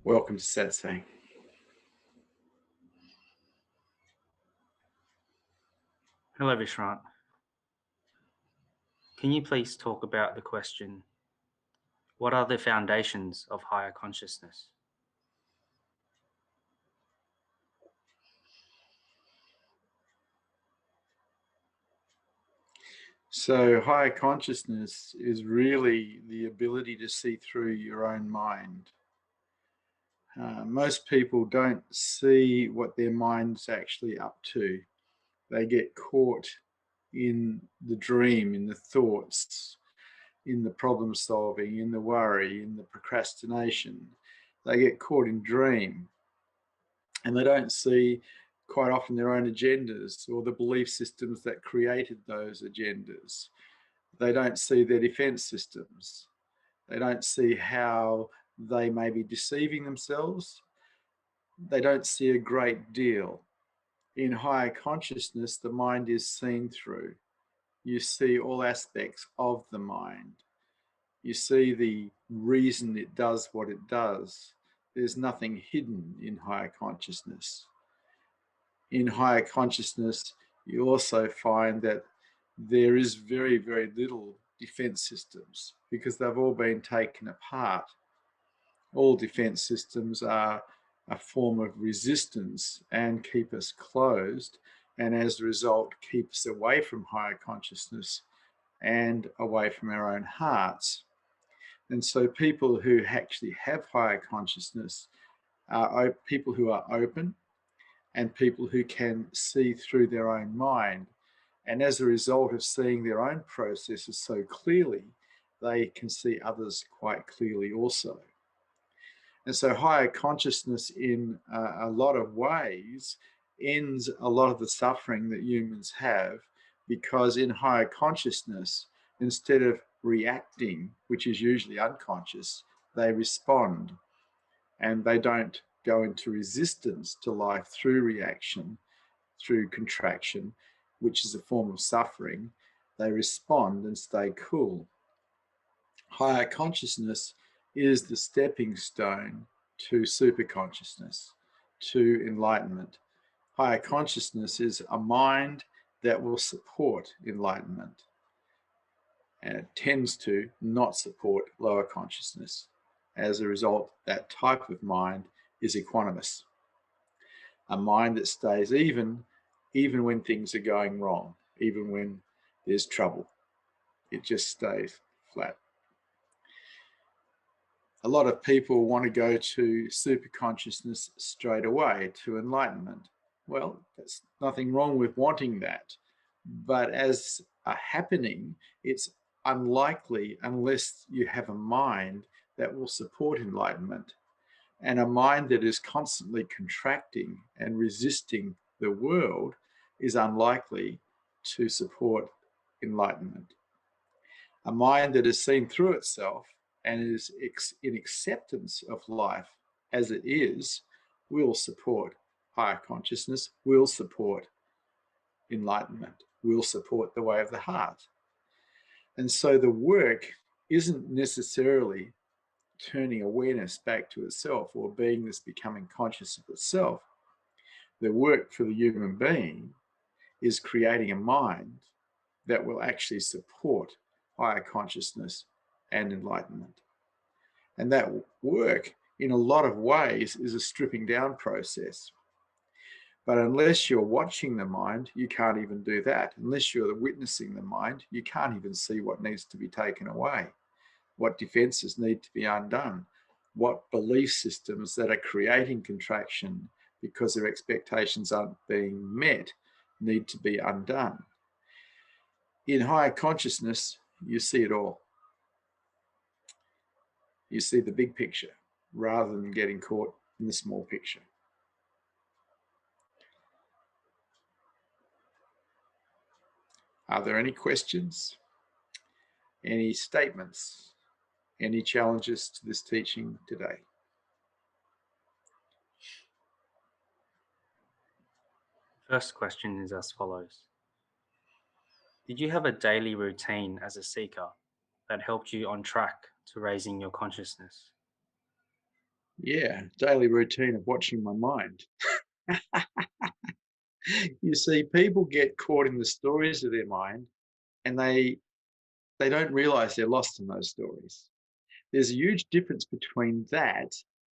Welcome to Satsang. Hello, Vishrant. Can you please talk about the question, what are the foundations of higher consciousness? So higher consciousness is really the ability to see through your own mind. Most people don't see what their mind's actually up to. They get caught in the dream, in the thoughts, in the problem solving, in the worry, in the procrastination. They get caught in dream, and they don't see quite often their own agendas or the belief systems that created those agendas. They don't see their defense systems. They don't see how they may be deceiving themselves. They don't see a great deal. In higher consciousness, the mind is seen through. You see all aspects of the mind. You see the reason it does what it does. There's nothing hidden in higher consciousness. In higher consciousness, you also find that there is very, very little defense systems because they've all been taken apart. All defense systems are a form of resistance and keep us closed, and as a result keep us away from higher consciousness and away from our own hearts. And so people who actually have higher consciousness are people who are open and people who can see through their own mind. And as a result of seeing their own processes so clearly, they can see others quite clearly also. And so higher consciousness in a lot of ways ends a lot of the suffering that humans have, because in higher consciousness, instead of reacting, which is usually unconscious, they respond, and they don't go into resistance to life through reaction, through contraction, which is a form of suffering. They respond and stay cool. Higher consciousness is the stepping stone to superconsciousness, to enlightenment. Higher consciousness is a mind that will support enlightenment, and it tends to not support lower consciousness. As a result, that type of mind is equanimous, a mind that stays even when things are going wrong, even when there's trouble. It just stays flat. A lot of people want to go to superconsciousness straight away, to enlightenment. Well, there's nothing wrong with wanting that, but as a happening, it's unlikely unless you have a mind that will support enlightenment. And a mind that is constantly contracting and resisting the world is unlikely to support enlightenment. A mind that is seen through itself and is in acceptance of life as it is will support higher consciousness, will support enlightenment, will support the way of the heart. And so the work isn't necessarily turning awareness back to itself or beingness becoming conscious of itself. The work for the human being is creating a mind that will actually support higher consciousness and enlightenment. And that work, in a lot of ways, is a stripping down process. But unless you're watching the mind, you can't even do that. Unless you're witnessing the mind, you can't even see what needs to be taken away, what defenses need to be undone, what belief systems that are creating contraction because their expectations aren't being met need to be undone. In higher consciousness, you see it all. You see the big picture rather than getting caught in the small picture. Are there any questions? Any statements? Any challenges to this teaching today? First question is as follows. Did you have a daily routine as a seeker that helped you on track to raising your consciousness? Yeah, daily routine of watching my mind. You see, people get caught in the stories of their mind, and they don't realize they're lost in those stories. There's a huge difference between that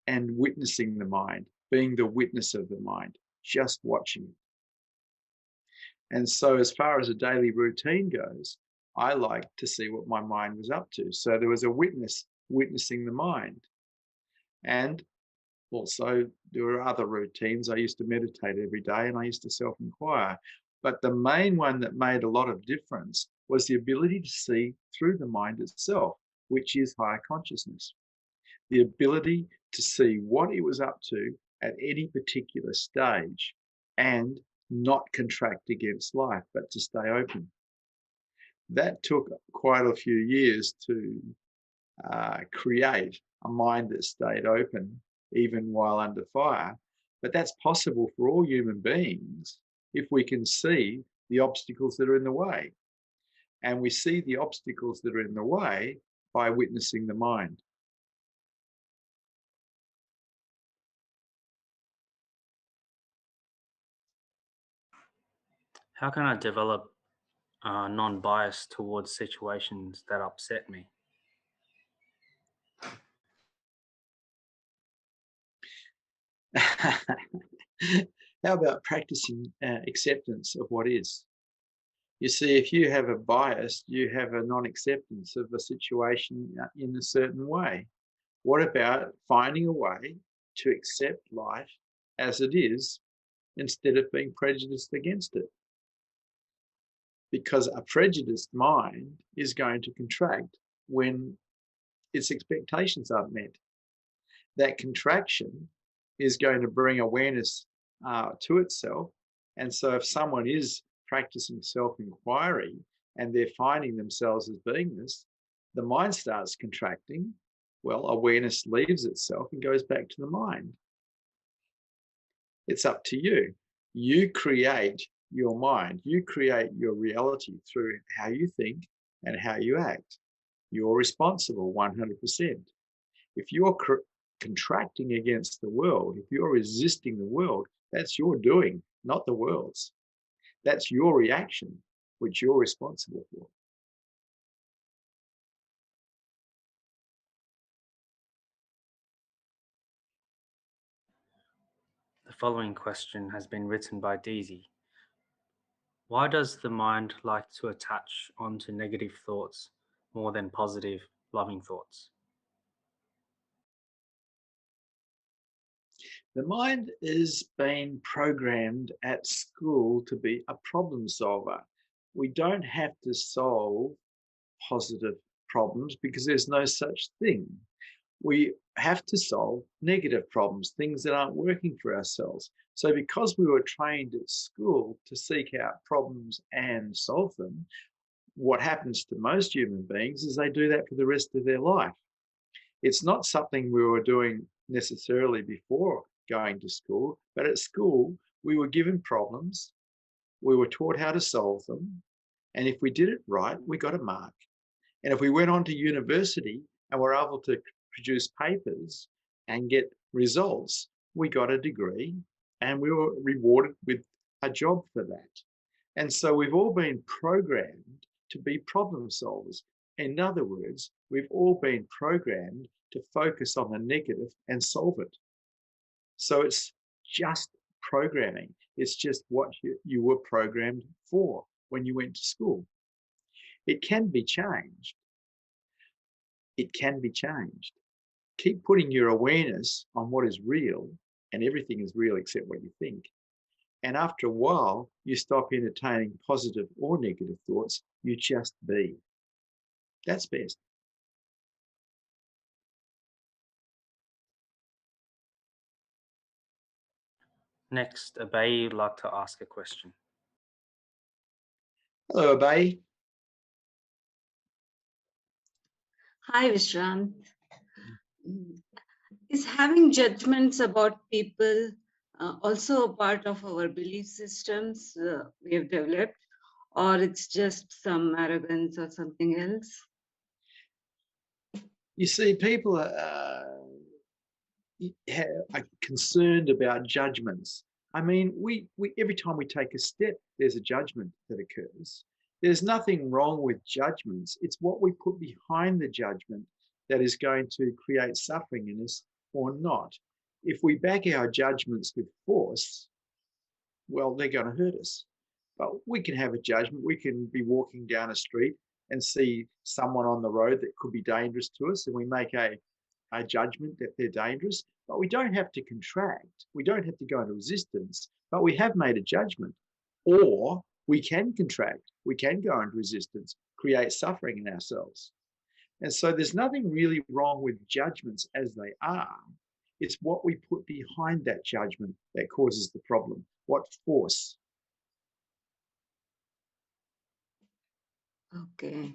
and witnessing the mind, being the witness of the mind, just watching it. And so, as far as a daily routine goes, I like to see what my mind was up to. So there was a witness witnessing the mind. And also, there were other routines. I used to meditate every day and I used to self inquire. But the main one that made a lot of difference was the ability to see through the mind itself, which is higher consciousness. The ability to see what it was up to at any particular stage and not contract against life, but to stay open. That took quite a few years to create a mind that stayed open even while under fire. But that's possible for all human beings if we can see the obstacles that are in the way. And we see the obstacles that are in the way by witnessing the mind. How can I develop non-bias towards situations that upset me? How about practicing acceptance of what is? You see, if you have a bias, you have a non acceptance of a situation in a certain way. What about finding a way to accept life as it is instead of being prejudiced against it? Because a prejudiced mind is going to contract when its expectations aren't met. That contraction is going to bring awareness to itself. And so, if someone is practicing self inquiry and they're finding themselves as beingness, the mind starts contracting. Well, awareness leaves itself and goes back to the mind. It's up to you. You create your mind, you create your reality through how you think and how you act. You're responsible 100%. If you're contracting against the world, if you're resisting the world, that's your doing, not the world's. That's your reaction, which you're responsible for. The following question has been written by Deezy. Why does the mind like to attach onto negative thoughts more than positive, loving thoughts? The mind is being programmed at school to be a problem solver. We don't have to solve positive problems because there's no such thing. We have to solve negative problems, things that aren't working for ourselves. So, because we were trained at school to seek out problems and solve them, what happens to most human beings is they do that for the rest of their life. It's not something we were doing necessarily before going to school, but at school, we were given problems, we were taught how to solve them, and if we did it right, we got a mark. And if we went on to university and were able to produce papers and get results, we got a degree and we were rewarded with a job for that. And so we've all been programmed to be problem solvers. In other words, we've all been programmed to focus on the negative and solve it. So it's just programming. It's just what you were programmed for when you went to school. It can be changed. It can be changed. Keep putting your awareness on what is real, and everything is real except what you think. And after a while, you stop entertaining positive or negative thoughts. You just be. That's best. Next, Abay would like to ask a question. Hello, Abay. Hi, Vishrant. Is having judgments about people also a part of our belief systems we have developed, or it's just some arrogance or something else? You see, people are concerned about judgments. I mean, we every time we take a step, there's a judgment that occurs. There's nothing wrong with judgments. It's what we put behind the judgment that is going to create suffering in us or not. If we back our judgments with force, well, they're going to hurt us. But we can have a judgment. We can be walking down a street and see someone on the road that could be dangerous to us, and we make a judgment that they're dangerous, but we don't have to contract. We don't have to go into resistance, but we have made a judgment. Or we can contract. We can go into resistance, create suffering in ourselves. And so there's nothing really wrong with judgments as they are. It's what we put behind that judgment that causes the problem. What force? Okay.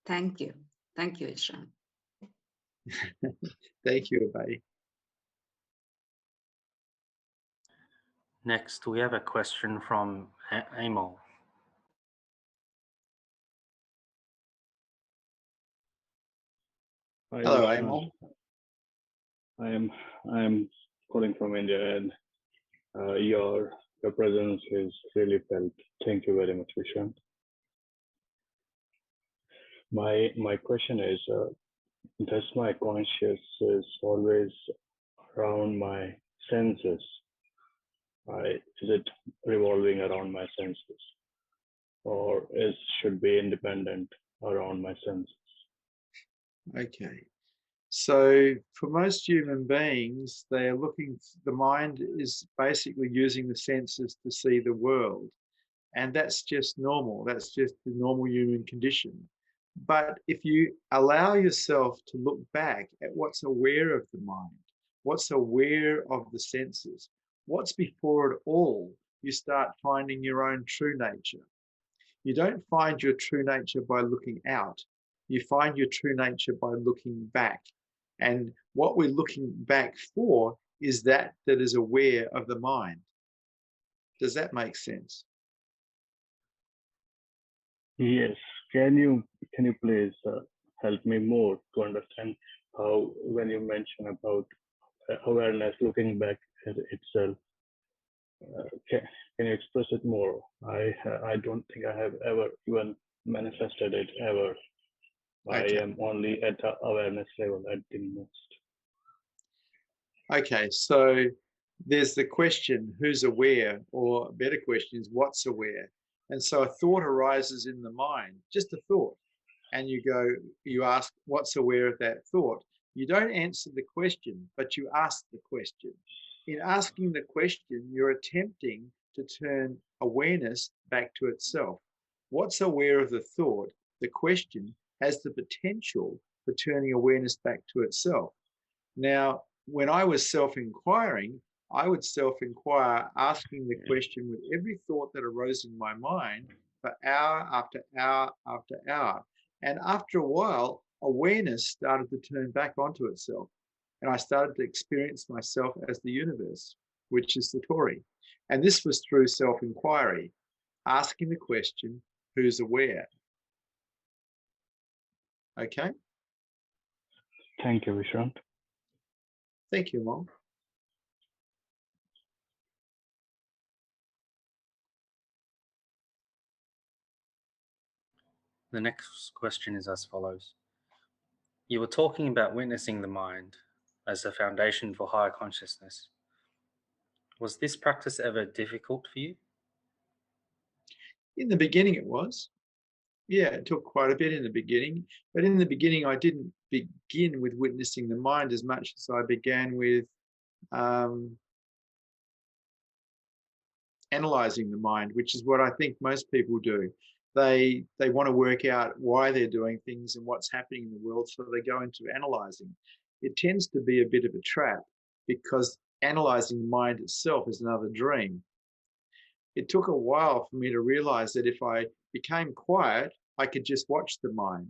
Thank you, Vishrant. Thank you, Abhay. Next, we have a question from Amol. Hello, Amol. I am calling from India, and your presence is really felt. Thank you very much, Vishrant. My question is, does my conscious is always around my senses? Is it revolving around my senses, or should be independent around my senses? Okay. So for most human beings, they are looking, the mind is basically using the senses to see the world. And that's just normal. That's just the normal human condition. But if you allow yourself to look back at what's aware of the mind, what's aware of the senses, what's before it all, you start finding your own true nature. You don't find your true nature by looking out. You find your true nature by looking back. And what we're looking back for is that is aware of the mind. Does that make sense? Yes. Can you please help me more to understand how, when you mention about awareness looking back at itself, can you express it more? I don't think I have ever even manifested it ever. Okay. I am only at the awareness level at the most. Okay, so there's the question, who's aware? Or a better question is, what's aware? And so a thought arises in the mind, just a thought. And you ask, what's aware of that thought? You don't answer the question, but you ask the question. In asking the question, you're attempting to turn awareness back to itself. What's aware of the thought? The question has the potential for turning awareness back to itself. Now, when I was self-inquiring, I would self-inquire, asking the question with every thought that arose in my mind for hour after hour after hour. And after a while, awareness started to turn back onto itself. And I started to experience myself as the universe, which is the Satori. And this was through self-inquiry, asking the question, who's aware? Okay? Thank you, Vishrant. Thank you, Mom. The next question is as follows. You were talking about witnessing the mind as the foundation for higher consciousness. Was this practice ever difficult for you? In the beginning, it was. Yeah, it took quite a bit in the beginning. But in the beginning, I didn't begin with witnessing the mind as much as I began with analyzing the mind, which is what I think most people do. They want to work out why they're doing things and what's happening in the world, so they go into analyzing. It tends to be a bit of a trap because analyzing the mind itself is another dream. It took a while for me to realize that if I became quiet, I could just watch the mind.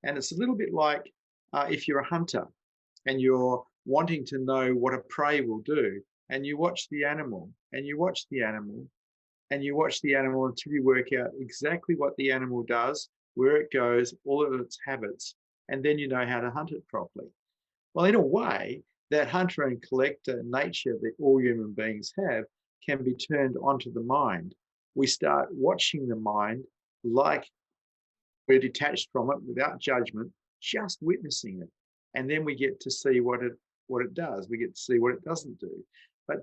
And it's a little bit like if you're a hunter and you're wanting to know what a prey will do, and you watch the animal and you watch the animal and you watch the animal until you work out exactly what the animal does, where it goes, all of its habits, and then you know how to hunt it properly. Well, in a way, that hunter and collector nature that all human beings have can be turned onto the mind. We start watching the mind like we're detached from it without judgment, just witnessing it. And then we get to see what it does. We get to see what it doesn't do. But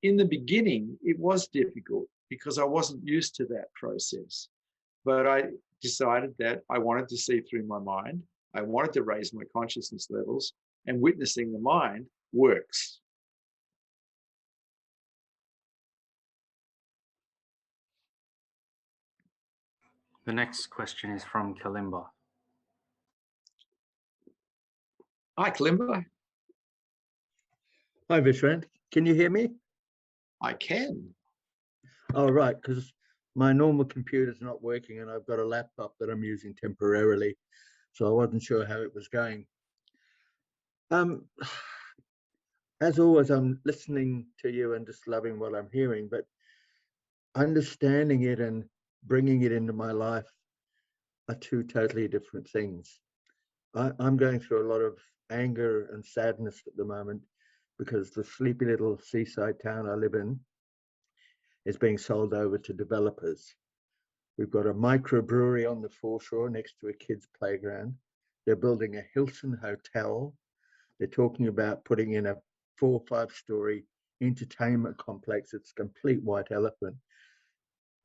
in the beginning, it was difficult because I wasn't used to that process. But I decided that I wanted to see through my mind. I wanted to raise my consciousness levels, and witnessing the mind works. The next question is from Kalimba. Hi, Kalimba. Hi, Vishrant. Can you hear me? I can. Oh, right, because my normal computer's not working and I've got a laptop that I'm using temporarily, so I wasn't sure how it was going. As always, I'm listening to you and just loving what I'm hearing, but understanding it and bringing it into my life are two totally different things. I'm going through a lot of anger and sadness at the moment because the sleepy little seaside town I live in is being sold over to developers. We've got a microbrewery on the foreshore next to a kids' playground. They're building a Hilton hotel. They're talking about putting in a 4 or 5 story entertainment complex. It's a complete white elephant.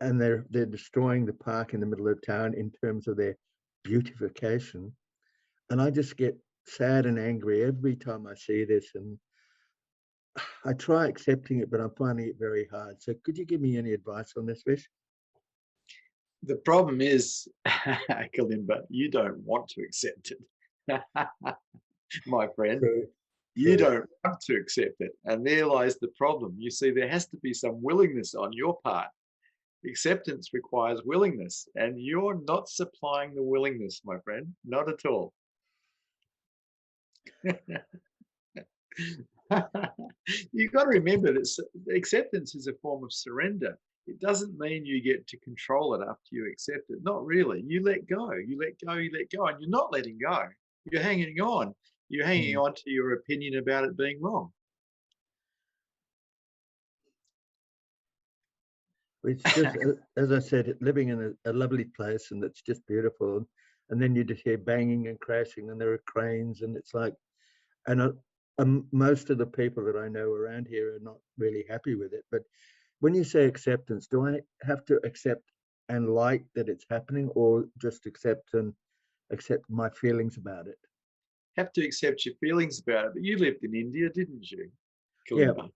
And they're destroying the park in the middle of town in terms of their beautification. And I just get sad and angry every time I see this. And I try accepting it, but I'm finding it very hard. So could you give me any advice on this, Vish? The problem is, Kalimba, you don't want to accept it. My friend, True. you don't want to accept it. And there lies the problem. You see, there has to be some willingness on your part. Acceptance requires willingness, and you're not supplying the willingness, my friend, not at all. You've got to remember that acceptance is a form of surrender. It doesn't mean you get to control it after you accept it. Not really. You let go, you let go, you let go, and you're not letting go. You're hanging on. You're hanging on to your opinion about it being wrong. It's just, as I said, living in a lovely place and it's just beautiful. And then you just hear banging and crashing and there are cranes and it's like, and most of the people that I know around here are not really happy with it. But when you say acceptance, do I have to accept and like that it's happening or just accept my feelings about it? Have to accept your feelings about it. But you lived in India, didn't you, Kalimba?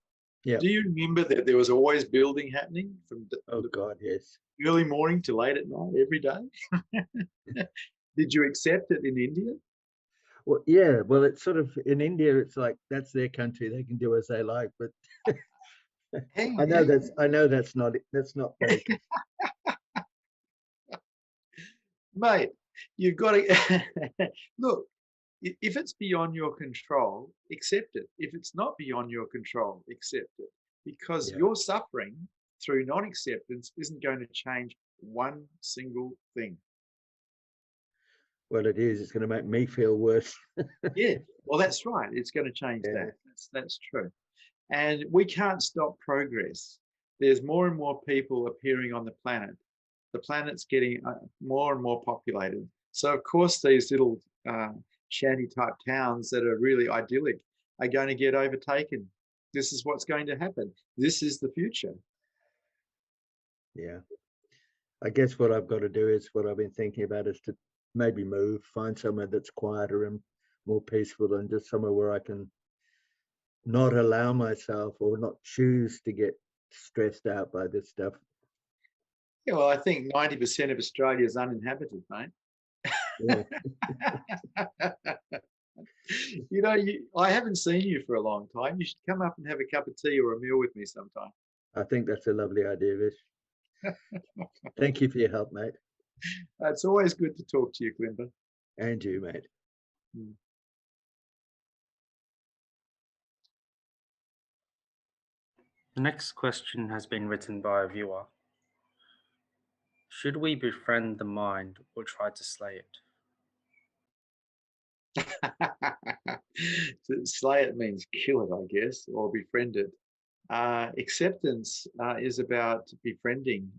Yeah. Do you remember that there was always building happening from God, yes, early morning to late at night every day? Did you accept it in India? Well, yeah. Well, it's sort of in India. It's like that's their country; they can do as they like. But I know that's not very. Mate, you've got to look. If it's beyond your control, accept it. If it's not beyond your control, accept it. Because your suffering through non-acceptance isn't going to change one single thing. Well, it is. It's going to make me feel worse. Yeah, well, that's right. It's going to change that. That's true. And we can't stop progress. There's more and more people appearing on the planet. The planet's getting more and more populated. So, of course, these little shanty type towns that are really idyllic are going to get overtaken. This is what's going to happen. This is the future. Yeah. I guess what I've got to do is what I've been thinking about is to maybe move, find somewhere that's quieter and more peaceful and just somewhere where I can not allow myself or not choose to get stressed out by this stuff. Yeah, well, I think 90% of Australia is uninhabited, mate. Yeah. You know, I haven't seen you for a long time. You should come up and have a cup of tea or a meal with me sometime. I think that's a lovely idea, Vish. Thank you for your help, mate. It's always good to talk to you, Glimber. And you, mate. The next question has been written by a viewer. Should we befriend the mind or try to slay it? Slay it means kill it, I guess, or befriend it. Acceptance is about befriending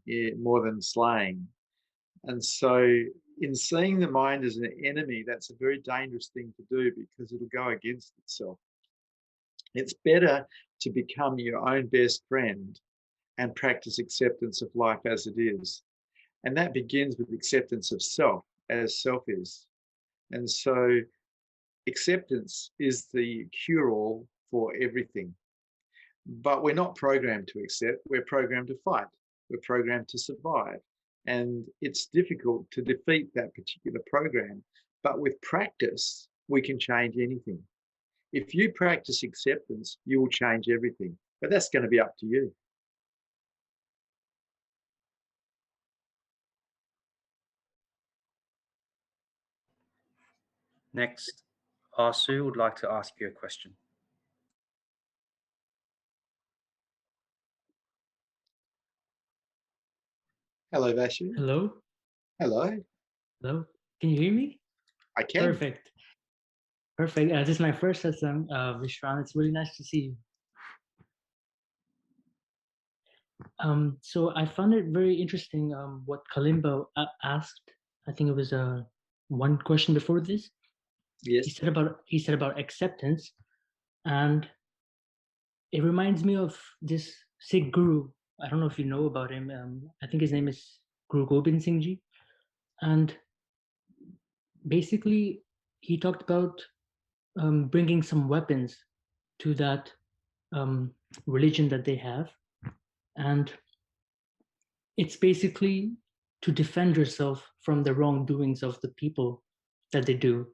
more than slaying. And so, in seeing the mind as an enemy, that's a very dangerous thing to do because it'll go against itself. It's better to become your own best friend and practice acceptance of life as it is. And that begins with acceptance of self as self is. And so, acceptance is the cure-all for everything. But we're not programmed to accept, we're programmed to fight, we're programmed to survive. And it's difficult to defeat that particular program. But with practice, we can change anything. If you practice acceptance, you will change everything. But that's going to be up to you. Next, Asu would like to ask you a question. Hello, Vasu. Hello? Hello. Hello? Can you hear me? I can. Perfect. Perfect. This is my first satsang, Vishrant. It's really nice to see you. So I found it very interesting what Kalimba asked. I think it was one question before this. Yes. He said about acceptance, and it reminds me of this Sikh guru. I don't know if you know about him. I think his name is Guru Gobind Singh Ji, and basically he talked about bringing some weapons to that religion that they have, and it's basically to defend yourself from the wrongdoings of the people that they do,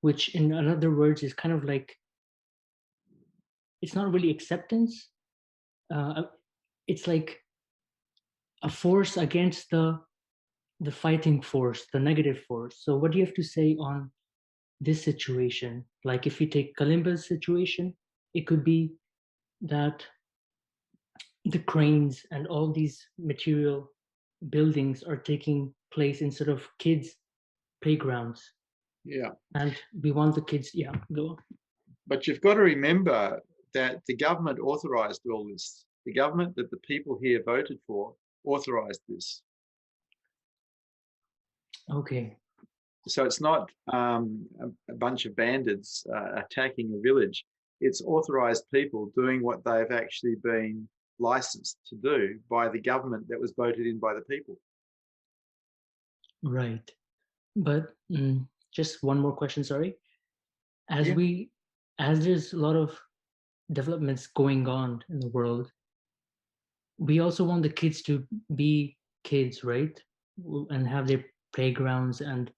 which in other words is kind of like, it's not really acceptance, it's like a force against the fighting force, the negative force. So what do you have to say on this situation? Like if you take Kalimba's situation, it could be that the cranes and all these material buildings are taking place instead of kids' playgrounds. Yeah. And we want the kids, yeah, go on. But you've got to remember that the government authorised all this. The government that the people here voted for authorised this. Okay. So it's not a bunch of bandits attacking a village. It's authorised people doing what they've actually been licensed to do by the government that was voted in by the people. Right. But just one more question, sorry. As there's a lot of developments going on in the world, we also want the kids to be kids, right? And have their playgrounds, and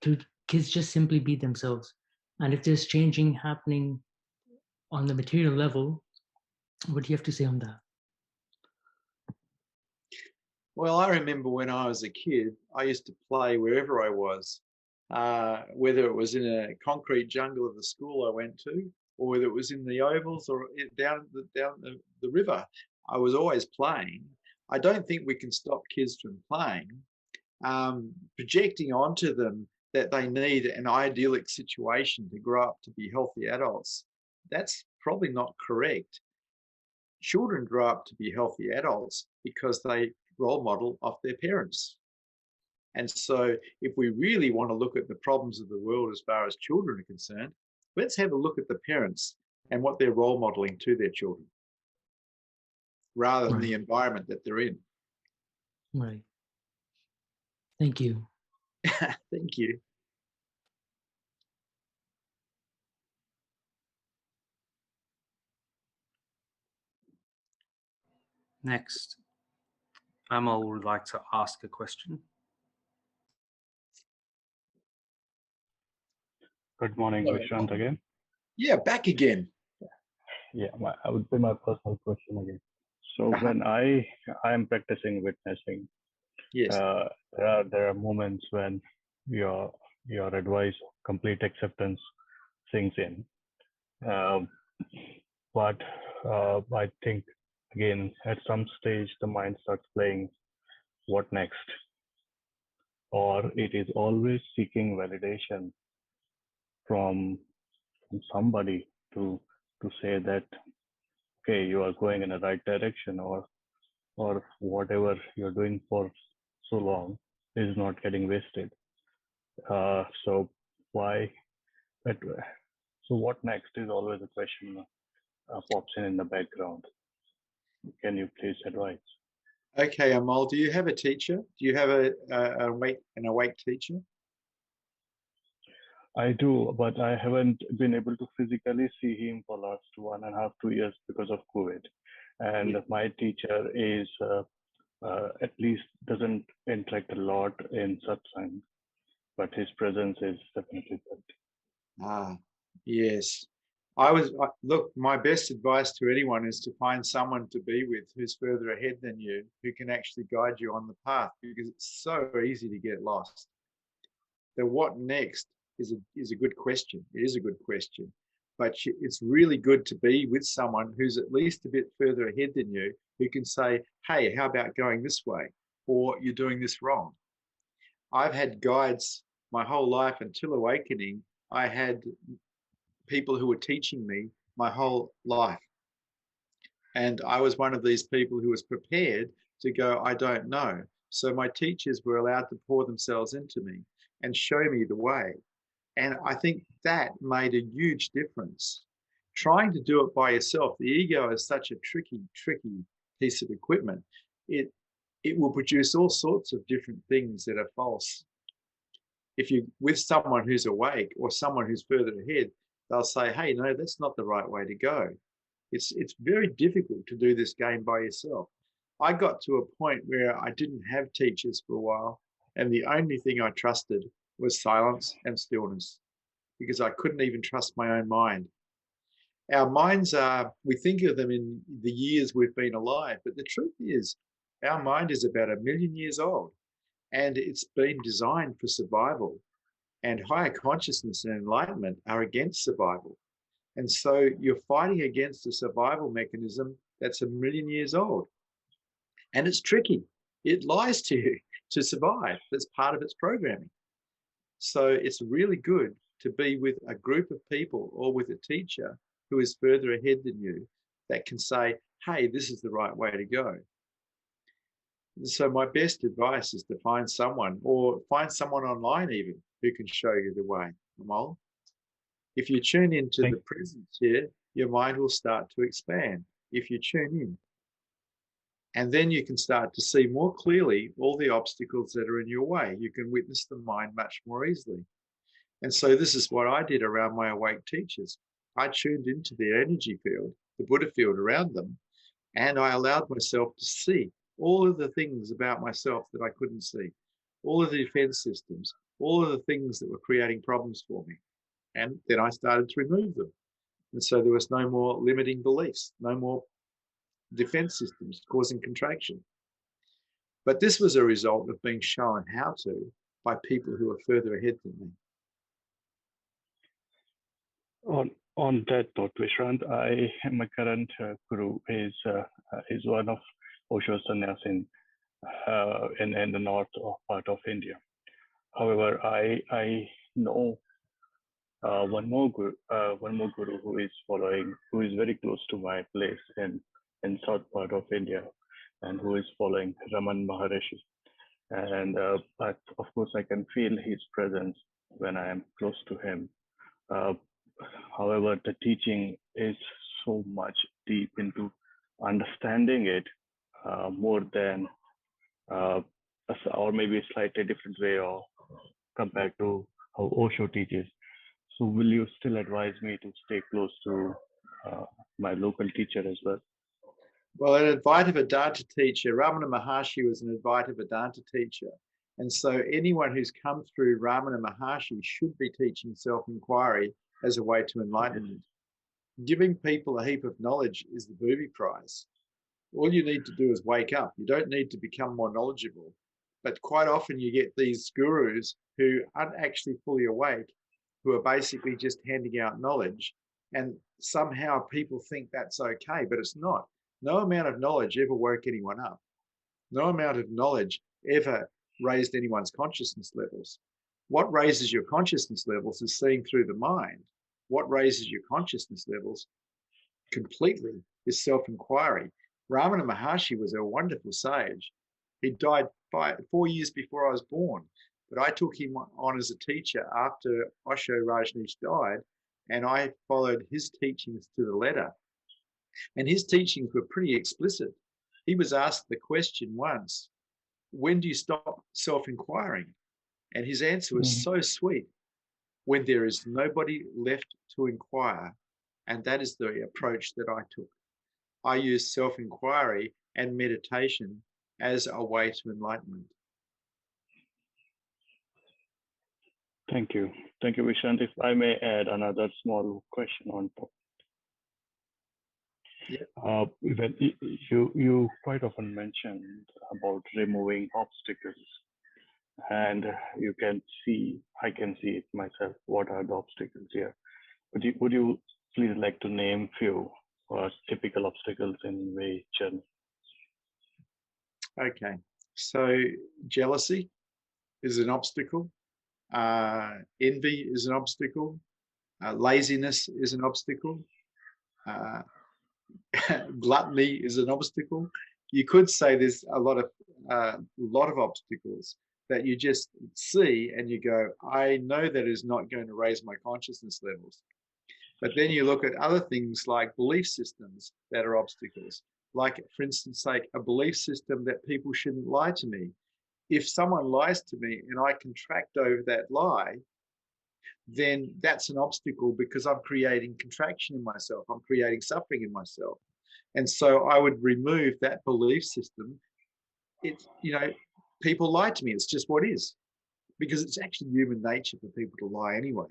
to kids just simply be themselves. And if there's changing happening on the material level, what do you have to say on that? Well, I remember when I was a kid, I used to play wherever I was, whether it was in a concrete jungle of the school I went to, or whether it was in the ovals or down the river. I was always playing. I don't think we can stop kids from playing. Projecting onto them that they need an idyllic situation to grow up to be healthy adults, that's probably not correct. Children grow up to be healthy adults because they role model off their parents. And so if we really want to look at the problems of the world as far as children are concerned, let's have a look at the parents and what they're role modeling to their children, rather than the environment that they're in. Right. Thank you. Thank you. Next, Amal would like to ask a question. Good morning, Vishrant again. Yeah, back again. Yeah, I would say my personal question again. So when I am practicing witnessing, yes, there are moments when your advice, complete acceptance, sinks in. But I think again at some stage the mind starts playing what next, or it is always seeking validation from somebody to say that, okay, you are going in the right direction, or whatever you're doing for so long is not getting wasted. So why? But so what next is always a question pops in the background. Can you please advise? Okay, Amal, do you have a teacher? Do you have an awake teacher? I do, but I haven't been able to physically see him for last 1.5, 2 years because of COVID. And my teacher is at least doesn't interact a lot in satsang, but his presence is definitely felt. Ah, yes. Look, my best advice to anyone is to find someone to be with who's further ahead than you, who can actually guide you on the path, because it's so easy to get lost. The what next is a good question. It is a good question, but it's really good to be with someone who's at least a bit further ahead than you, who can say, hey, how about going this way? Or you're doing this wrong. I've had guides my whole life until awakening. I had people who were teaching me my whole life. And I was one of these people who was prepared to go, I don't know. So my teachers were allowed to pour themselves into me and show me the way. And I think that made a huge difference. Trying to do it by yourself, the ego is such a tricky piece of equipment. It will produce all sorts of different things that are false. If you're with someone who's awake or someone who's further ahead, they'll say, hey, no, that's not the right way to go. It's very difficult to do this game by yourself. I got to a point where I didn't have teachers for a while, and the only thing I trusted was silence and stillness, because I couldn't even trust my own mind. Our minds we think of them in the years we've been alive, but the truth is our mind is about 1 million years old, and it's been designed for survival. And higher consciousness and enlightenment are against survival. And so you're fighting against a survival mechanism that's 1 million years old. And it's tricky. It lies to you to survive. That's part of its programming. So it's really good to be with a group of people or with a teacher who is further ahead than you that can say, hey, this is the right way to go. So my best advice is to find someone, or find someone online even, who can show you the way, Amal. If you tune into the presence here, your mind will start to expand if you tune in. And then you can start to see more clearly all the obstacles that are in your way. You can witness the mind much more easily. And so this is what I did around my awake teachers. I tuned into their energy field, the Buddha field around them, and I allowed myself to see all of the things about myself that I couldn't see, all of the defense systems, all of the things that were creating problems for me. And then I started to remove them. And so there was no more limiting beliefs, no more defense systems causing contraction. But this was a result of being shown how to by people who are further ahead than me. On that note, Vishrant, my current guru is one of Osho sannyasin in the north part of India. However, I know one more guru who is very close to my place in south part of India, and who is following Raman Maharishi. And but of course, I can feel his presence when I am close to him. However, the teaching is so much deep into understanding it more than or maybe a slightly different way or compared to how Osho teaches. So will you still advise me to stay close to my local teacher as well? Well, an Advaita Vedanta teacher, Ramana Maharshi was an Advaita Vedanta teacher. And so anyone who's come through Ramana Maharshi should be teaching self-inquiry as a way to enlightenment. Giving people a heap of knowledge is the booby prize. All you need to do is wake up. You don't need to become more knowledgeable. But quite often you get these gurus who aren't actually fully awake, who are basically just handing out knowledge. And somehow people think that's okay, but it's not. No amount of knowledge ever woke anyone up. No amount of knowledge ever raised anyone's consciousness levels. What raises your consciousness levels is seeing through the mind. What raises your consciousness levels completely is self-inquiry. Ramana Maharshi was a wonderful sage. He died 4 years before I was born, but I took him on as a teacher after Osho Rajneesh died, and I followed his teachings to the letter. And his teachings were pretty explicit. He was asked the question once, when do you stop self-inquiring? And his answer was so sweet, when there is nobody left to inquire. And that is the approach that I took. I use self-inquiry and meditation as a way to enlightenment. Thank you. Thank you, Vishrant. If I may add another small question on top. Yeah. When you quite often mentioned about removing obstacles, and you can see, I can see it myself, what are the obstacles here. Would you please like to name few typical obstacles in way journey? Okay. So jealousy is an obstacle. Envy is an obstacle. Laziness is an obstacle. Gluttony is an obstacle. You could say there's a lot of obstacles that you just see and you go, I know that is not going to raise my consciousness levels. But then you look at other things like belief systems that are obstacles. Like, for instance, like a belief system that people shouldn't lie to me. If someone lies to me and I contract over that lie, then that's an obstacle because I'm creating contraction in myself. I'm creating suffering in myself. And so I would remove that belief system. It's, people lie to me. It's just what is, because it's actually human nature for people to lie anyway.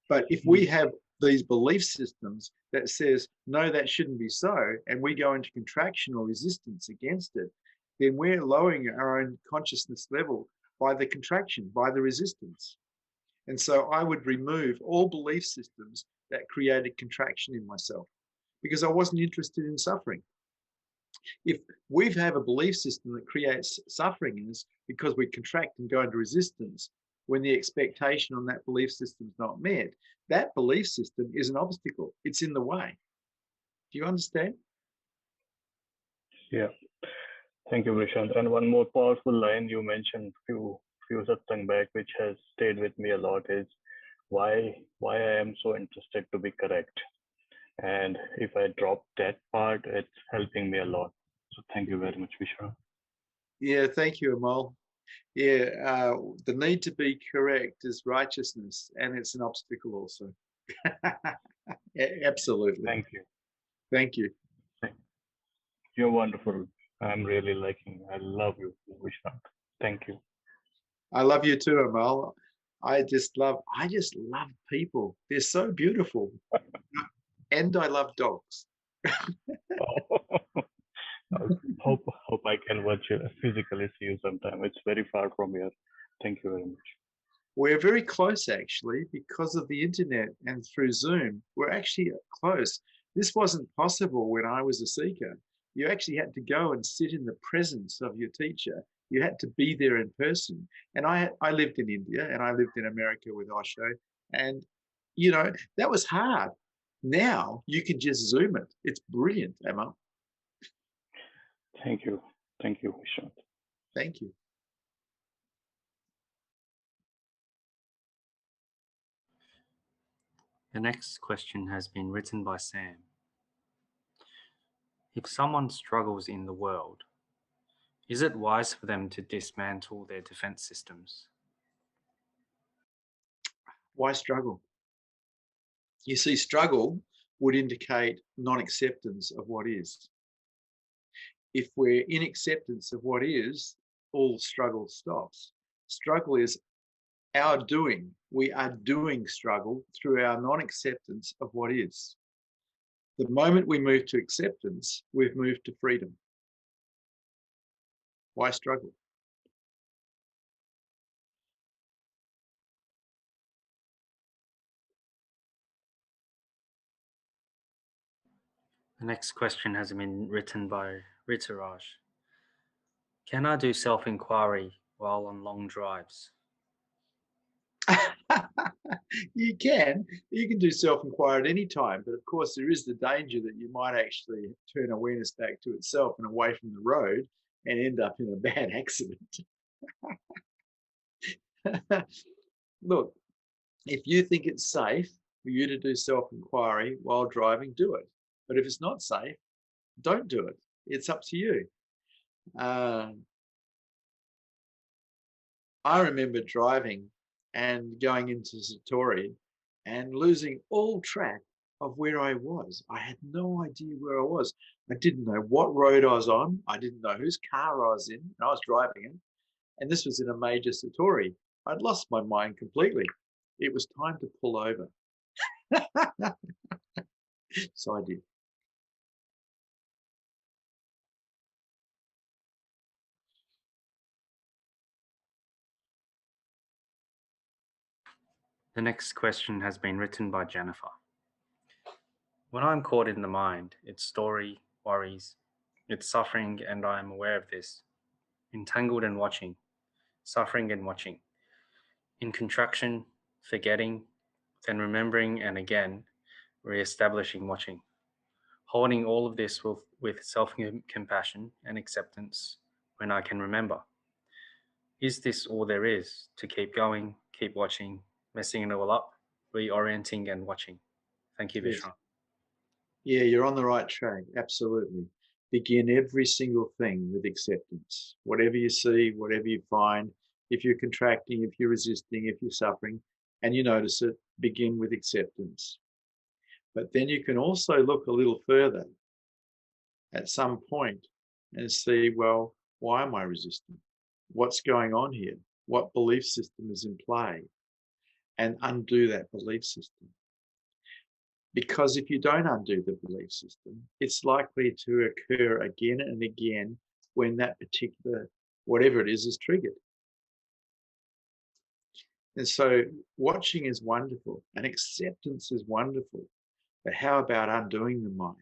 But if we have these belief systems that says, no, that shouldn't be so, and we go into contraction or resistance against it, then we're lowering our own consciousness level by the contraction, by the resistance. And so I would remove all belief systems that created contraction in myself because I wasn't interested in suffering. If we have a belief system that creates suffering in us because we contract and go into resistance when the expectation on that belief system is not met, that belief system is an obstacle. It's in the way. Do you understand? Yeah. Thank you, Vishrant. And one more powerful line you mentioned few satsang back, which has stayed with me a lot, is why I am so interested to be correct. And if I drop that part, it's helping me a lot. So thank you very much, Vishrant. Yeah, thank you, Amal. Yeah, the need to be correct is righteousness, and it's an obstacle also. Absolutely. Thank you. Thank you. You're wonderful. I'm really liking. I love you, Vishrant. Thank you. I love you too, Amal. I just love people. They're so beautiful. And I love dogs. Hope I can physically see you sometime. It's very far from here. Thank you very much. We're very close, actually, because of the internet and through Zoom. We're actually close. This wasn't possible when I was a seeker. You actually had to go and sit in the presence of your teacher. You had to be there in person. And I lived in India and I lived in America with Osho. And, that was hard. Now you can just Zoom it. It's brilliant, Emma. Thank you. Thank you, Vishrant. Thank you. The next question has been written by Sam. If someone struggles in the world, is it wise for them to dismantle their defense systems? Why struggle? You see, struggle would indicate non-acceptance of what is. If we're in acceptance of what is, all struggle stops. Struggle is our doing. We are doing struggle through our non-acceptance of what is. The moment we move to acceptance, we've moved to freedom. Why struggle? The next question has been written by Rituraj. Can I do self-inquiry while on long drives? You can do self-inquiry at any time, but of course there is the danger that you might actually turn awareness back to itself and away from the road and end up in a bad accident. Look, if you think it's safe for you to do self-inquiry while driving, do it. But if it's not safe, don't do it. It's up to you. I remember driving and going into Satori and losing all track of where I was. I had no idea where I was. I didn't know what road I was on. I didn't know whose car I was in. I was driving it. And this was in a major Satori. I'd lost my mind completely. It was time to pull over. So I did. The next question has been written by Jennifer. When I'm caught in the mind, its story, worries, its suffering, and I am aware of this, entangled and watching, suffering and watching, in contraction, forgetting, then remembering and again, re-establishing watching, holding all of this with self-compassion and acceptance when I can remember. Is this all there is to keep going, keep watching, messing it all up, reorienting and watching? Thank you, Vishrant. Yeah, you're on the right track. Absolutely. Begin every single thing with acceptance. Whatever you see, whatever you find, if you're contracting, if you're resisting, if you're suffering, and you notice it, begin with acceptance. But then you can also look a little further at some point and see, well, why am I resisting? What's going on here? What belief system is in play? And undo that belief system. Because if you don't undo the belief system, it's likely to occur again and again when that particular, whatever it is triggered. And so watching is wonderful and acceptance is wonderful. But how about undoing the mind?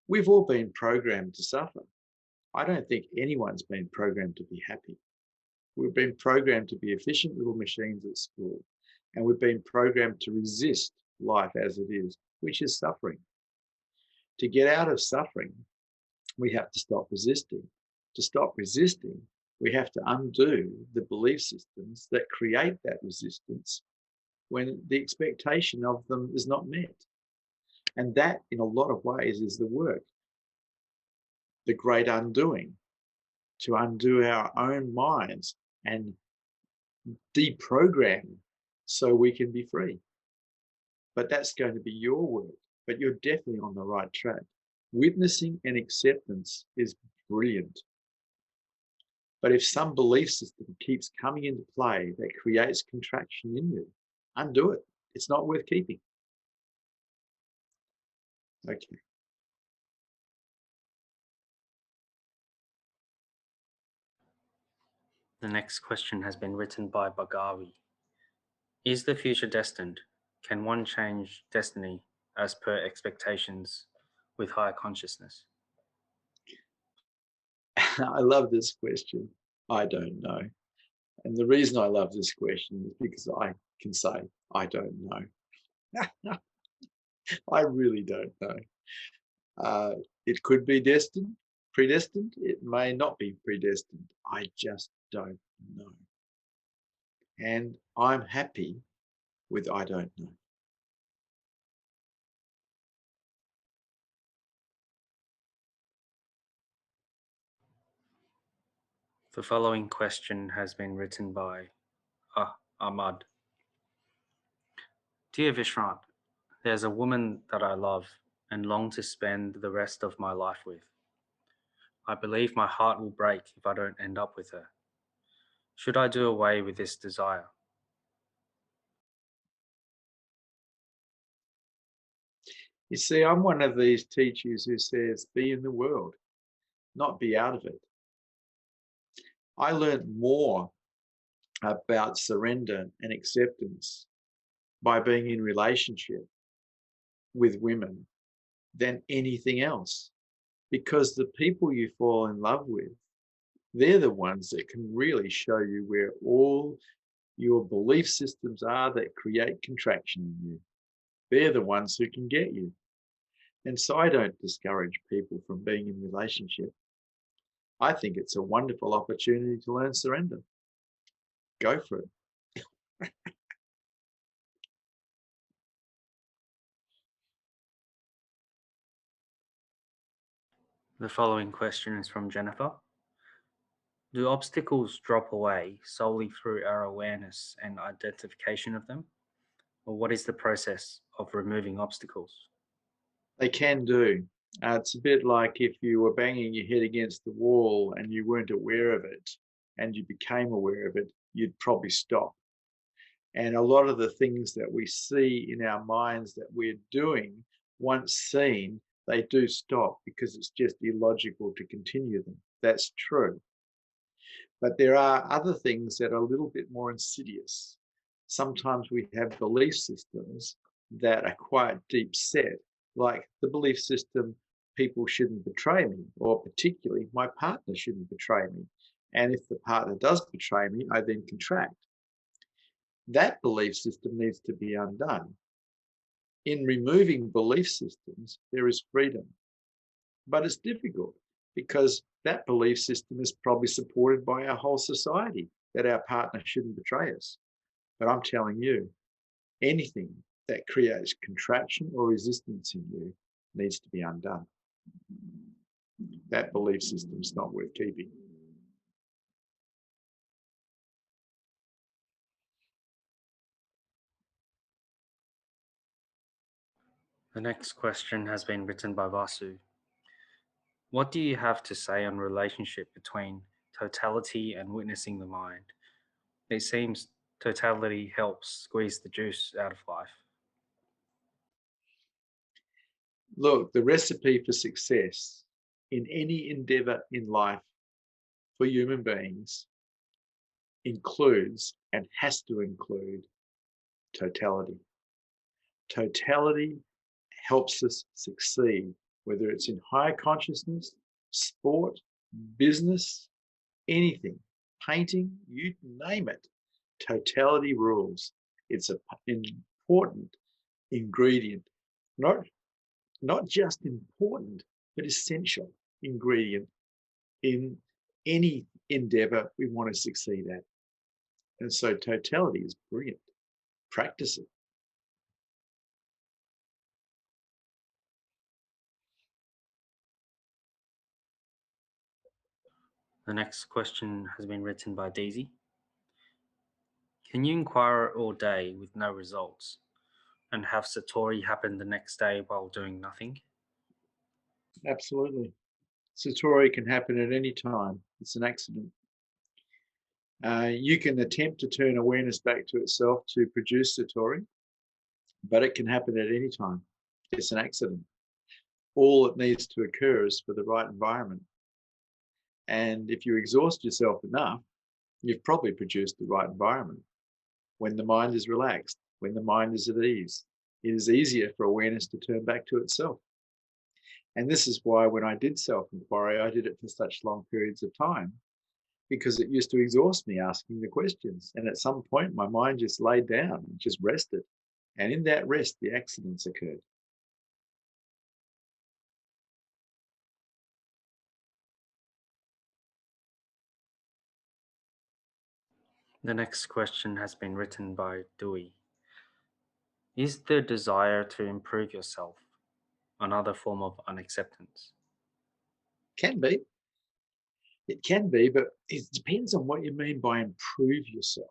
We've all been programmed to suffer. I don't think anyone's been programmed to be happy. We've been programmed to be efficient little machines at school. And we've been programmed to resist life as it is, which is suffering. To get out of suffering, we have to stop resisting. To stop resisting, we have to undo the belief systems that create that resistance when the expectation of them is not met. And that, in a lot of ways, is the work, the great undoing, to undo our own minds and deprogram so we can be free. But that's going to be your work. But you're definitely on the right track. Witnessing and acceptance is brilliant. But if some belief system keeps coming into play that creates contraction in you, undo it. It's not worth keeping. Okay. The next question has been written by Bagavi. Is the future destined? Can one change destiny as per expectations with higher consciousness? I love this question. I don't know. And the reason I love this question is because I can say, I don't know. I really don't know. It could be destined, predestined. It may not be predestined. I just don't know. And I'm happy with I don't know. The following question has been written by Ahmad. Dear Vishrant, there's a woman that I love and long to spend the rest of my life with. I believe my heart will break if I don't end up with her. Should I do away with this desire? You see, I'm one of these teachers who says, be in the world, not be out of it. I learned more about surrender and acceptance by being in relationship with women than anything else. Because the people you fall in love with, they're the ones that can really show you where all your belief systems are that create contraction in you. They're the ones who can get you. And so I don't discourage people from being in relationship. I think it's a wonderful opportunity to learn surrender. Go for it. The following question is from Jennifer. Do obstacles drop away solely through our awareness and identification of them? Or what is the process of removing obstacles? They can do. It's a bit like if you were banging your head against the wall and you weren't aware of it and you became aware of it, you'd probably stop. And a lot of the things that we see in our minds that we're doing, once seen, they do stop because it's just illogical to continue them. That's true. But there are other things that are a little bit more insidious. Sometimes we have belief systems that are quite deep set, like the belief system, people shouldn't betray me, or particularly my partner shouldn't betray me. And if the partner does betray me, I then contract. That belief system needs to be undone. In removing belief systems, there is freedom. But it's difficult because that belief system is probably supported by our whole society, that our partner shouldn't betray us. But I'm telling you, anything that creates contraction or resistance in you needs to be undone. That belief system is not worth keeping. The next question has been written by Vasu. What do you have to say on relationship between totality and witnessing the mind? It seems totality helps squeeze the juice out of life. Look, the recipe for success in any endeavor in life for human beings includes and has to include totality. Totality helps us succeed, whether it's in higher consciousness, sport, business, anything, painting, you name it. Totality rules. It's an important ingredient, not just important, but essential ingredient in any endeavor we want to succeed at. And so totality is brilliant. Practice it. The next question has been written by Daisy. Can you inquire all day with no results and have Satori happen the next day while doing nothing? Absolutely. Satori can happen at any time. It's an accident. You can attempt to turn awareness back to itself to produce Satori, but it can happen at any time. It's an accident. All that needs to occur is for the right environment. And if you exhaust yourself enough, you've probably produced the right environment. When the mind is relaxed, when the mind is at ease, it is easier for awareness to turn back to itself. And this is why when I did self-inquiry, I did it for such long periods of time, because it used to exhaust me asking the questions. And at some point, my mind just laid down and just rested. And in that rest, the accidents occurred. The next question has been written by Dewey. Is the desire to improve yourself another form of unacceptance? Can be. It can be, but it depends on what you mean by improve yourself.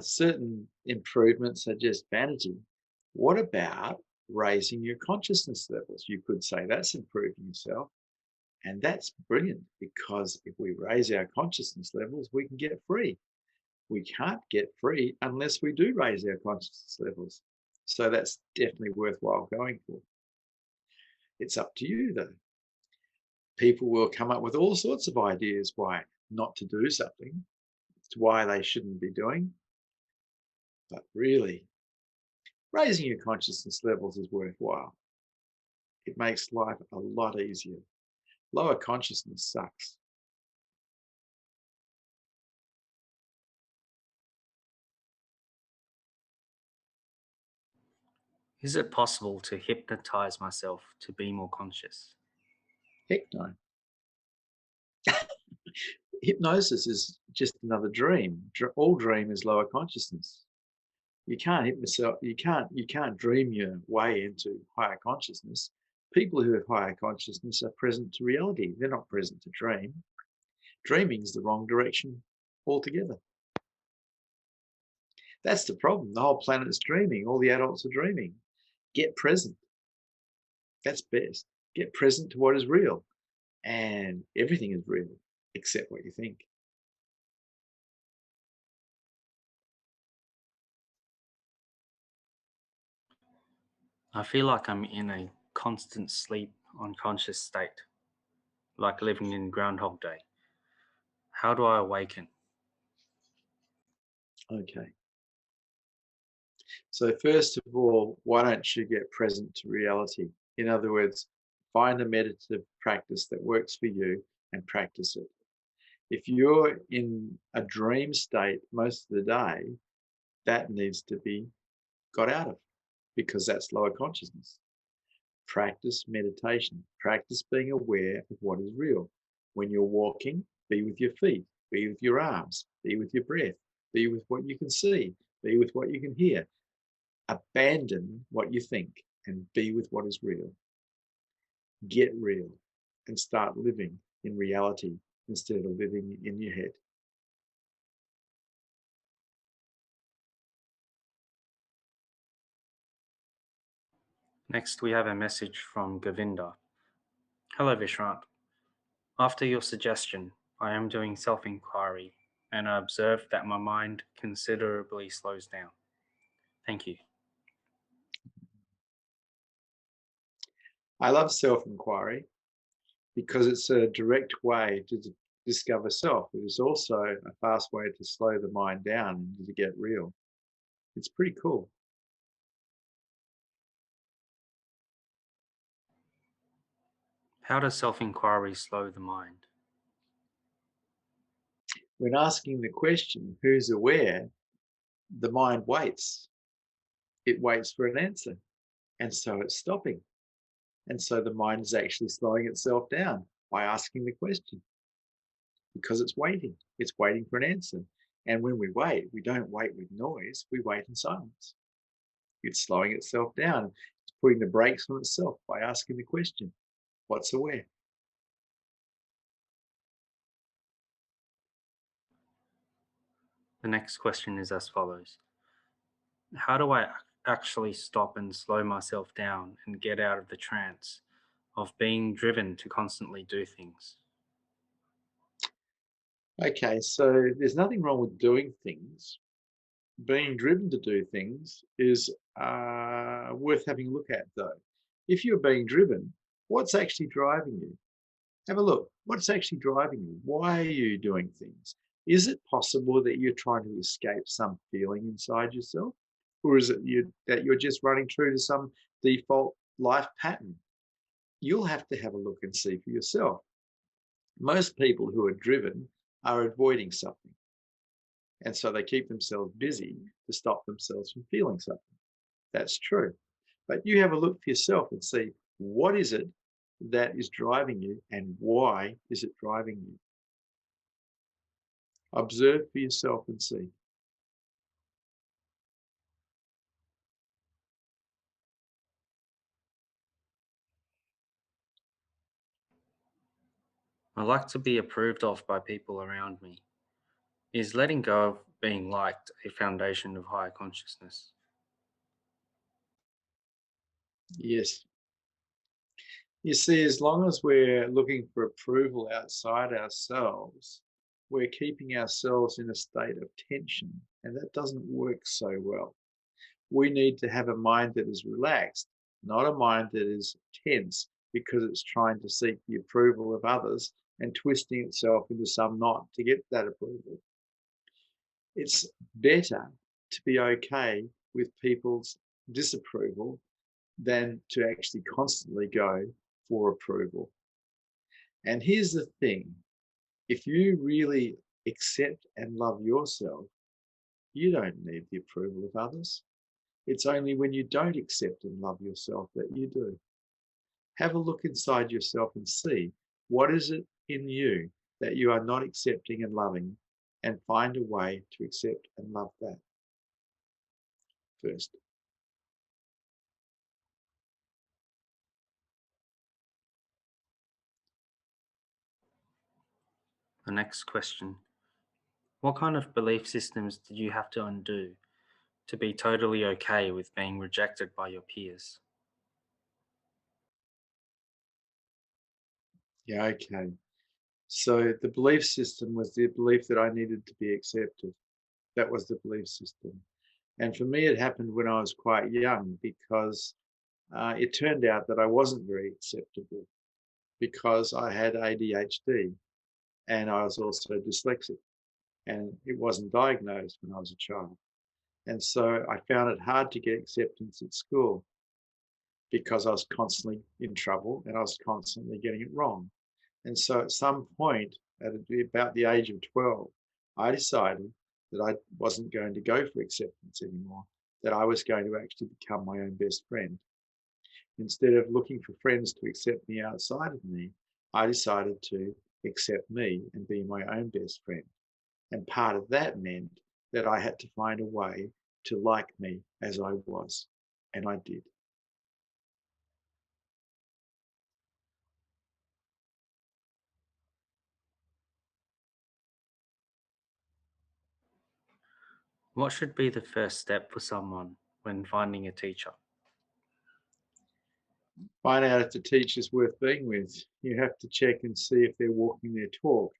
Certain improvements are just vanity. What about raising your consciousness levels? You could say that's improving yourself. And that's brilliant, because if we raise our consciousness levels, we can get free. We can't get free unless we do raise our consciousness levels. So that's definitely worthwhile going for. It's up to you, though. People will come up with all sorts of ideas why not to do something. It's why they shouldn't be doing. But really, raising your consciousness levels is worthwhile. It makes life a lot easier. Lower consciousness sucks. Is it possible to hypnotize myself to be more conscious? Heck no. Hypnosis is just another dream. All dream is lower consciousness. You can't hypnotize. You can't dream your way into higher consciousness. People who have higher consciousness are present to reality. They're not present to dream. Dreaming is the wrong direction altogether. That's the problem. The whole planet is dreaming. All the adults are dreaming. Get present. That's best. Get present to what is real. And everything is real except what you think. I feel like I'm in a constant sleep unconscious state, like living in Groundhog Day. How do I awaken? Okay. So first of all, why don't you get present to reality? In other words, find a meditative practice that works for you and practice it. If you're in a dream state most of the day, that needs to be got out of, because that's lower consciousness. Practice meditation. Practice being aware of what is real. When you're walking, be with your feet, be with your arms, be with your breath, be with what you can see, be with what you can hear. Abandon what you think and be with what is real. Get real and start living in reality instead of living in your head. Next, we have a message from Govinda. Hello, Vishrant. After your suggestion, I am doing self-inquiry and I observe that my mind considerably slows down. Thank you. I love self-inquiry because it's a direct way to discover self. It is also a fast way to slow the mind down and to get real. It's pretty cool. How does self-inquiry slow the mind? When asking the question, who's aware, the mind waits. It waits for an answer. And so it's stopping. And so the mind is actually slowing itself down by asking the question, because it's waiting. It's waiting for an answer. And when we wait, we don't wait with noise, we wait in silence. It's slowing itself down. It's putting the brakes on itself by asking the question, what's aware? The next question is as follows. How do I actually stop and slow myself down and get out of the trance of being driven to constantly do things? Okay, so there's nothing wrong with doing things. Being driven to do things is worth having a look at, though. If you're being driven, what's actually driving you? Have a look. What's actually driving you? Why are you doing things? Is it possible that you're trying to escape some feeling inside yourself? Or is it that you're just running true to some default life pattern? You'll have to have a look and see for yourself. Most people who are driven are avoiding something. And so they keep themselves busy to stop themselves from feeling something. That's true. But you have a look for yourself and see, what is it that is driving you and why is it driving you? Observe for yourself and see. I like to be approved of by people around me. Is letting go of being liked a foundation of higher consciousness? Yes. You see, as long as we're looking for approval outside ourselves, we're keeping ourselves in a state of tension, and that doesn't work so well. We need to have a mind that is relaxed, not a mind that is tense because it's trying to seek the approval of others and twisting itself into some knot to get that approval. It's better to be okay with people's disapproval than to actually constantly go for approval. And here's the thing, if you really accept and love yourself, you don't need the approval of others. It's only when you don't accept and love yourself that you do. Have a look inside yourself and see what is it in you that you are not accepting and loving, and find a way to accept and love that first. The next question. What kind of belief systems did you have to undo to be totally okay with being rejected by your peers? Yeah, okay. So the belief system was the belief that I needed to be accepted. That was the belief system. And for me, it happened when I was quite young, because it turned out that I wasn't very acceptable, because I had ADHD and I was also dyslexic, and it wasn't diagnosed when I was a child. And so I found it hard to get acceptance at school, because I was constantly in trouble and I was constantly getting it wrong. And so at some point, at about the age of 12, I decided that I wasn't going to go for acceptance anymore, that I was going to actually become my own best friend. Instead of looking for friends to accept me outside of me, I decided to accept me and be my own best friend. And part of that meant that I had to find a way to like me as I was. And I did. What should be the first step for someone when finding a teacher? Find out if the teacher's worth being with. You have to check and see if they're walking their talk.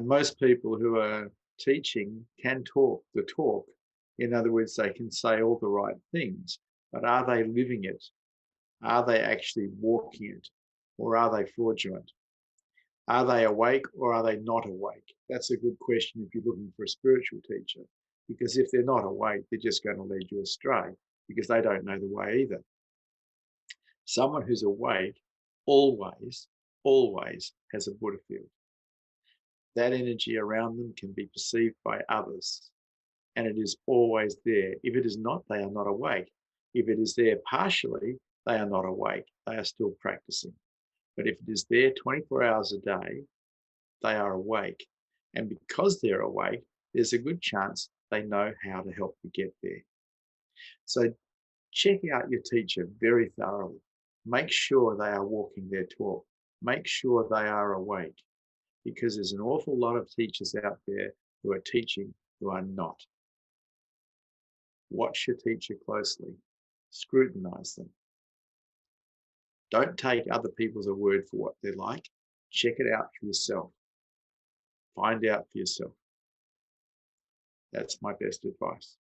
Most people who are teaching can talk the talk. In other words, they can say all the right things, but are they living it? Are they actually walking it? Or are they fraudulent? Are they awake or are they not awake? That's a good question if you're looking for a spiritual teacher, because if they're not awake, they're just going to lead you astray, because they don't know the way either. Someone who's awake always has a Buddha field. That energy around them can be perceived by others, and it is always there. If it is not, they are not awake. If it is there partially, they are not awake. They are still practicing. But if it is there 24 hours a day, they are awake. And because they're awake, there's a good chance they know how to help you get there. So check out your teacher very thoroughly. Make sure they are walking their talk. Make sure they are awake, because there's an awful lot of teachers out there who are teaching who are not. Watch your teacher closely. Scrutinize them. Don't take other people's word for what they're like. Check it out for yourself. Find out for yourself. That's my best advice.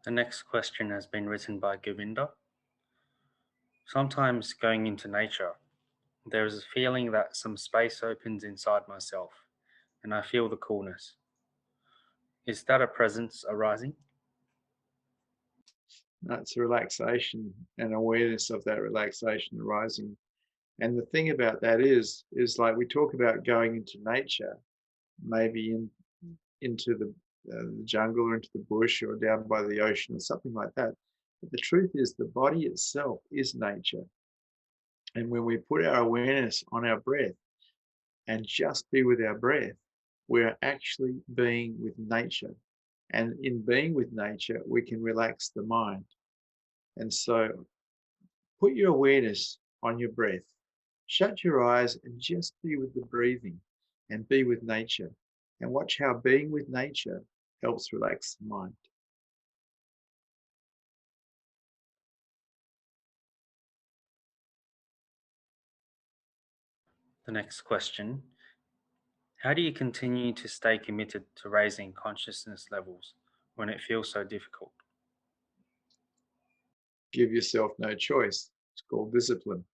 The next question has been written by Govinda. Sometimes going into nature, there is a feeling that some space opens inside myself and I feel the coolness. Is that a presence arising? That's relaxation and awareness of that relaxation arising. And the thing about that is like we talk about going into nature, maybe into the jungle or into the bush or down by the ocean or something like that. But the truth is the body itself is nature. And when we put our awareness on our breath and just be with our breath, we're actually being with nature. And in being with nature, we can relax the mind. And so put your awareness on your breath. Shut your eyes and just be with the breathing and be with nature. And watch how being with nature helps relax the mind. The next question. How do you continue to stay committed to raising consciousness levels when it feels so difficult? Give yourself no choice. It's called discipline.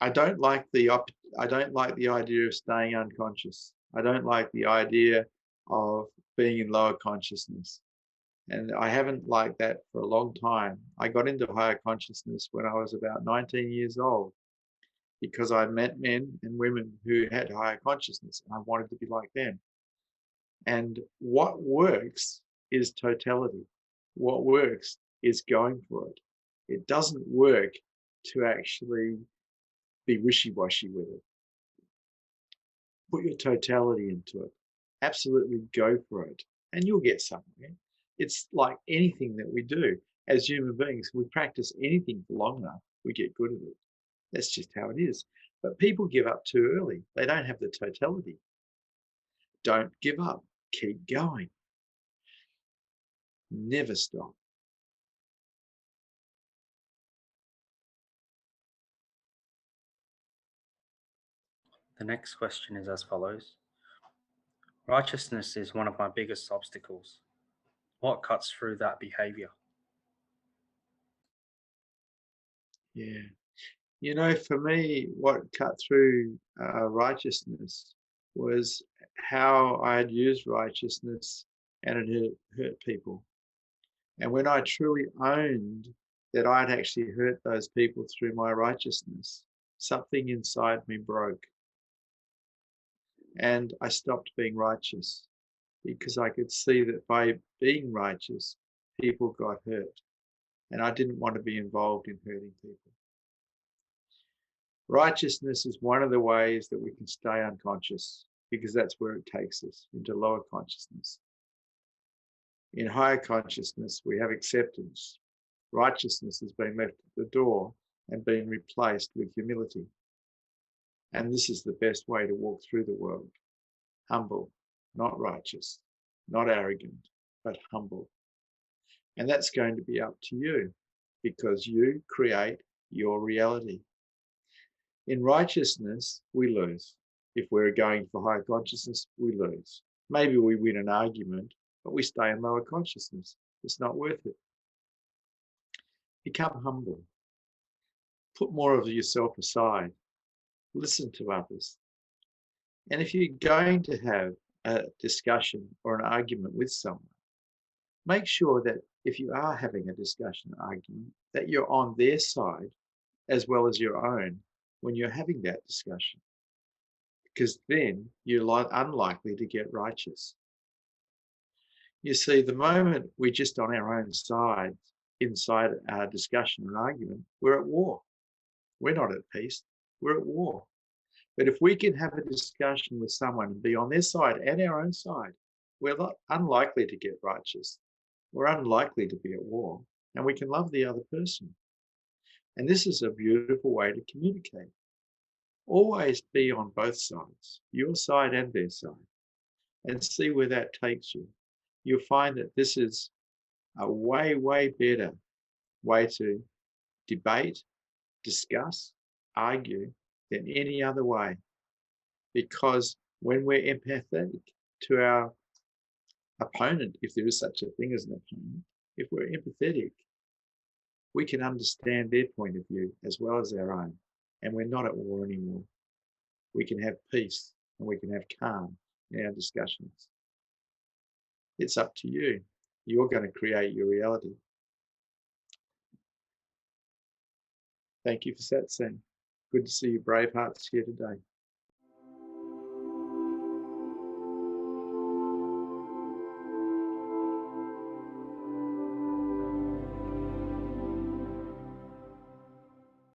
I don't like the idea of staying unconscious. I don't like the idea of being in lower consciousness. And I haven't liked that for a long time. I got into higher consciousness when I was about 19 years old. because I met men and women who had higher consciousness, and I wanted to be like them. And what works is totality. What works is going for it. It doesn't work to actually be wishy-washy with it. Put your totality into it. Absolutely go for it, and you'll get somewhere. It's like anything that we do. As human beings, we practice anything for long enough, we get good at it. That's just how it is. But people give up too early. They don't have the totality. Don't give up. Keep going. Never stop. The next question is as follows. Righteousness is one of my biggest obstacles. What cuts through that behavior? Yeah. You know, for me, what cut through righteousness was how I had used righteousness and it hurt people. And when I truly owned that I'd actually hurt those people through my righteousness, something inside me broke. And I stopped being righteous because I could see that by being righteous, people got hurt. And I didn't want to be involved in hurting people. Righteousness is one of the ways that we can stay unconscious, because that's where it takes us, into lower consciousness. In higher consciousness, we have acceptance. Righteousness has been left at the door and been replaced with humility. And this is the best way to walk through the world. Humble, not righteous, not arrogant, but humble. And that's going to be up to you, because you create your reality. In righteousness, we lose. If we're going for higher consciousness, we lose. Maybe we win an argument, but we stay in lower consciousness. It's not worth it. Become humble. Put more of yourself aside. Listen to others. And if you're going to have a discussion or an argument with someone, make sure that if you are having a discussion or argument, that you're on their side as well as your own when you're having that discussion. Because then you're unlikely to get righteous. You see, the moment we're just on our own side, inside our discussion and argument, we're at war. We're not at peace, we're at war. But if we can have a discussion with someone and be on their side and our own side, we're unlikely to get righteous. We're unlikely to be at war, and we can love the other person. And this is a beautiful way to communicate. Always be on both sides, your side and their side, and see where that takes you. You'll find that this is a way, way better way to debate, discuss, argue than any other way. Because when we're empathetic to our opponent, if there is such a thing as an opponent, if we're empathetic, we can understand their point of view as well as our own. And we're not at war anymore. We can have peace and we can have calm in our discussions. It's up to you. You're going to create your reality. Thank you for Satsang. Good to see you brave hearts here today.